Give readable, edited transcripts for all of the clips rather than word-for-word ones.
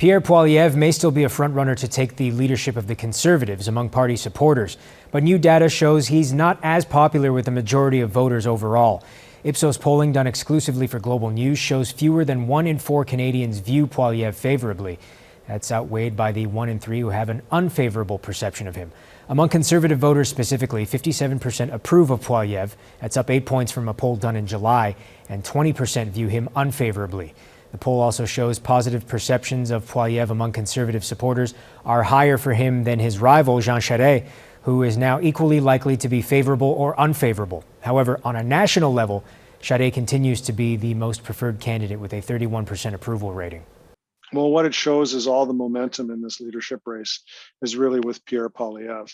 Pierre Poilievre may still be a frontrunner to take the leadership of the Conservatives among party supporters, but new data shows he's not as popular with the majority of voters overall. Ipsos polling done exclusively for Global News shows fewer than 1 in 4 Canadians view Poilievre favorably. That's outweighed by the 1 in 3 who have an unfavorable perception of him. Among Conservative voters specifically, 57% approve of Poilievre. That's up 8 points from a poll done in July, and 20% view him unfavorably. The poll also shows positive perceptions of Poilievre among Conservative supporters are higher for him than his rival, Jean Charest, who is now equally likely to be favorable or unfavorable. However, on a national level, Charest continues to be the most preferred candidate with a 31% approval rating. Well, what it shows is all the momentum in this leadership race is really with Pierre Poilievre.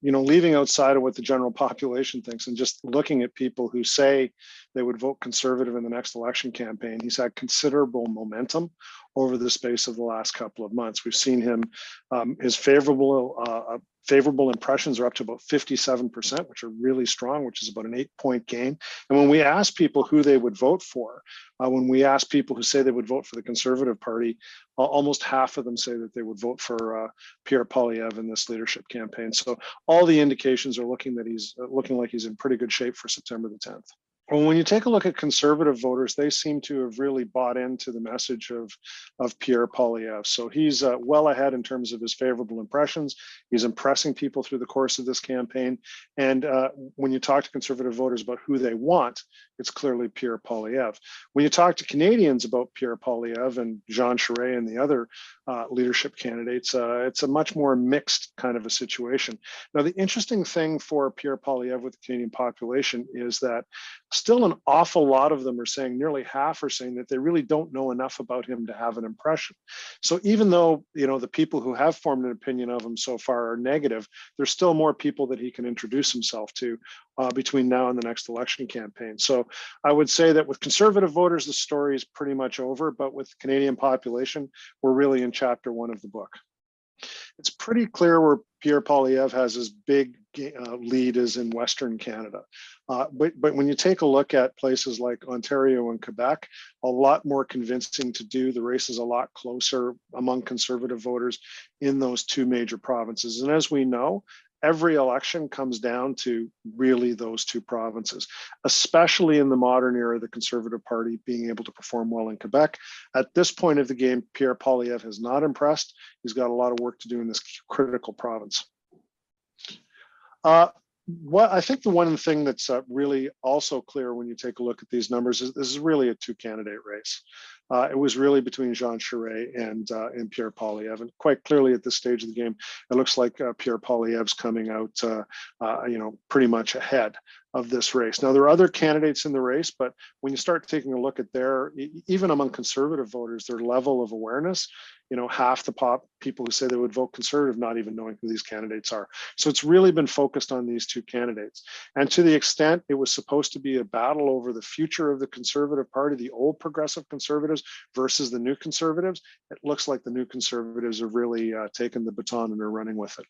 Leaving outside of what the general population thinks and just looking at people who say they would vote Conservative in the next election campaign, he's had considerable momentum over the space of the last couple of months. We've seen him, his favorable impressions are up to about 57%, which are really strong, which is about an 8-point gain. And when we ask people who they would vote for, when we ask people who say they would vote for the Conservative Party, almost half of them say that they would vote for Pierre Poilievre in this leadership campaign. So all the indications are looking like he's in pretty good shape for September the 10th. Well, when you take a look at Conservative voters, they seem to have really bought into the message of Pierre Poilievre. So he's well ahead in terms of his favorable impressions. He's impressing people through the course of this campaign. And when you talk to Conservative voters about who they want, it's clearly Pierre Poilievre. When you talk to Canadians about Pierre Poilievre and Jean Charest and the other leadership candidates, it's a much more mixed kind of a situation. Now, the interesting thing for Pierre Poilievre with the Canadian population is that still an awful lot of them are saying, nearly half are saying that they really don't know enough about him to have an impression. So even though, the people who have formed an opinion of him so far are negative, there's still more people that he can introduce himself to between now and the next election campaign. So I would say that with Conservative voters, the story is pretty much over, but with the Canadian population, we're really in chapter 1 of the book. It's pretty clear where Pierre Poilievre has his big lead is in Western Canada. But when you take a look at places like Ontario and Quebec, a lot more convincing to do. The race is a lot closer among Conservative voters in those two major provinces. And as we know, every election comes down to really those two provinces, especially in the modern era, the Conservative Party being able to perform well in Quebec. At this point of the game, Pierre Poilievre has not impressed. He's got a lot of work to do in this critical province. I think the one thing that's really also clear when you take a look at these numbers is this is really a two-candidate race. It was really between Jean Charest and Pierre Poilievre, and quite clearly at this stage of the game, it looks like Pierre Poilievre's coming out, pretty much ahead of this race. Now, there are other candidates in the race, but when you start taking a look at even among Conservative voters, their level of awareness, half the people who say they would vote Conservative not even knowing who these candidates are. So it's really been focused on these two candidates. And to the extent it was supposed to be a battle over the future of the Conservative Party, the old progressive Conservatives versus the new Conservatives, it looks like the new Conservatives have really taken the baton and are running with it.